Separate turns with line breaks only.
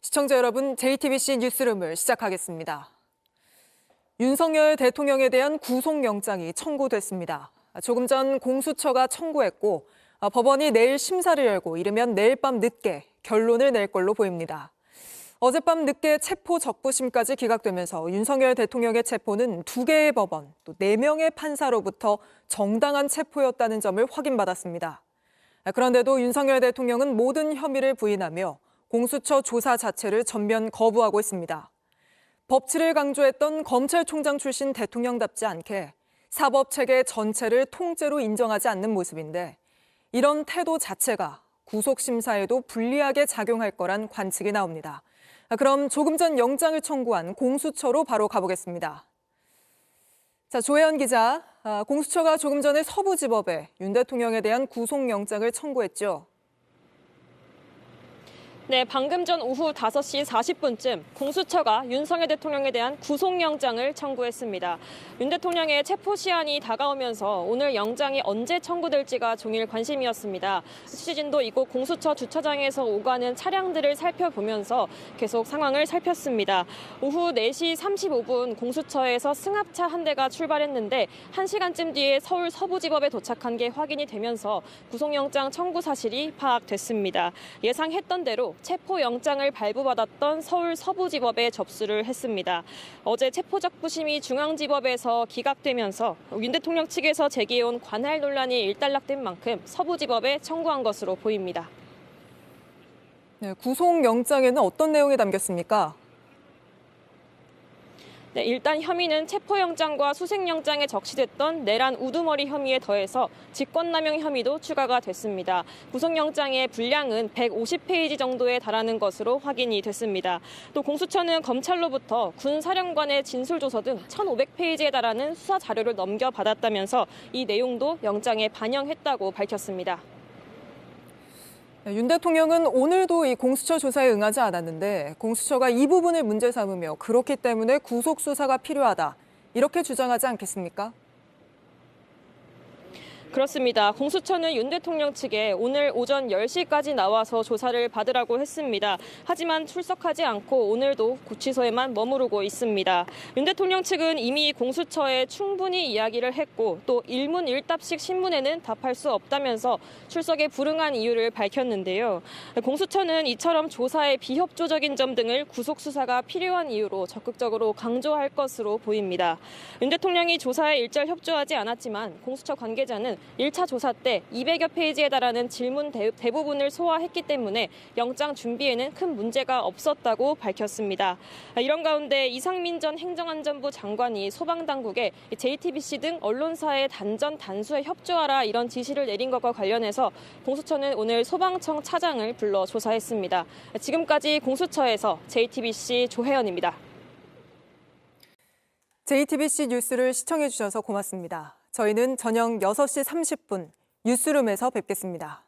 시청자 여러분, JTBC 뉴스룸을 시작하겠습니다. 윤석열 대통령에 대한 구속영장이 청구됐습니다. 조금 전 공수처가 청구했고 법원이 내일 심사를 열고 이르면 내일 밤 늦게 결론을 낼 걸로 보입니다. 어젯밤 늦게 체포 적부심까지 기각되면서 윤석열 대통령의 체포는 2개의 법원, 또 4명의 판사로부터 정당한 체포였다는 점을 확인받았습니다. 그런데도 윤석열 대통령은 모든 혐의를 부인하며 공수처 조사 자체를 전면 거부하고 있습니다. 법치를 강조했던 검찰총장 출신 대통령답지 않게 사법체계 전체를 통째로 인정하지 않는 모습인데 이런 태도 자체가 구속심사에도 불리하게 작용할 거란 관측이 나옵니다. 그럼 조금 전 영장을 청구한 공수처로 바로 가보겠습니다. 자, 조혜연 기자, 공수처가 조금 전에 서부지법에 윤 대통령에 대한 구속영장을 청구했죠.
네, 방금 전 오후 5시 40분쯤 공수처가 윤석열 대통령에 대한 구속영장을 청구했습니다. 윤 대통령의 체포시한이 다가오면서 오늘 영장이 언제 청구될지가 종일 관심이었습니다. 취재진도 이곳 공수처 주차장에서 오가는 차량들을 살펴보면서 계속 상황을 살폈습니다. 오후 4시 35분 공수처에서 승합차 한 대가 출발했는데 1시간쯤 뒤에 서울 서부지법에 도착한 게 확인이 되면서 구속영장 청구 사실이 파악됐습니다. 예상했던 대로 체포영장을 발부받았던 서울 서부지법에 접수를 했습니다. 어제 체포적부심이 중앙지법에서 기각되면서 윤 대통령 측에서 제기해온 관할 논란이 일단락된 만큼 서부지법에 청구한 것으로 보입니다.
네, 구속영장에는 어떤 내용이 담겼습니까?
네, 일단 혐의는 체포영장과 수색영장에 적시됐던 내란 우두머리 혐의에 더해서 직권남용 혐의도 추가가 됐습니다. 구속영장의 분량은 150페이지 정도에 달하는 것으로 확인이 됐습니다. 또 공수처는 검찰로부터 군사령관의 진술조서 등 1,500페이지에 달하는 수사 자료를 넘겨받았다면서 이 내용도 영장에 반영했다고 밝혔습니다.
윤 대통령은 오늘도 이 공수처 조사에 응하지 않았는데 공수처가 이 부분을 문제 삼으며 그렇기 때문에 구속 수사가 필요하다, 이렇게 주장하지 않겠습니까?
그렇습니다. 공수처는 윤 대통령 측에 오늘 오전 10시까지 나와서 조사를 받으라고 했습니다. 하지만 출석하지 않고 오늘도 구치소에만 머무르고 있습니다. 윤 대통령 측은 이미 공수처에 충분히 이야기를 했고 또 일문일답식 신문에는 답할 수 없다면서 출석에 불응한 이유를 밝혔는데요. 공수처는 이처럼 조사에 비협조적인 점 등을 구속 수사가 필요한 이유로 적극적으로 강조할 것으로 보입니다. 윤 대통령이 조사에 일절 협조하지 않았지만 공수처 관계자는 1차 조사 때 200여 페이지에 달하는 질문 대부분을 소화했기 때문에 영장 준비에는 큰 문제가 없었다고 밝혔습니다. 이런 가운데 이상민 전 행정안전부 장관이 소방당국에 JTBC 등 언론사의 단전 단수에 협조하라 이런 지시를 내린 것과 관련해서 공수처는 오늘 소방청 차장을 불러 조사했습니다. 지금까지 공수처에서 JTBC 조혜연입니다.
JTBC 뉴스를 시청해 주셔서 고맙습니다. 저희는 저녁 6시 30분 뉴스룸에서 뵙겠습니다.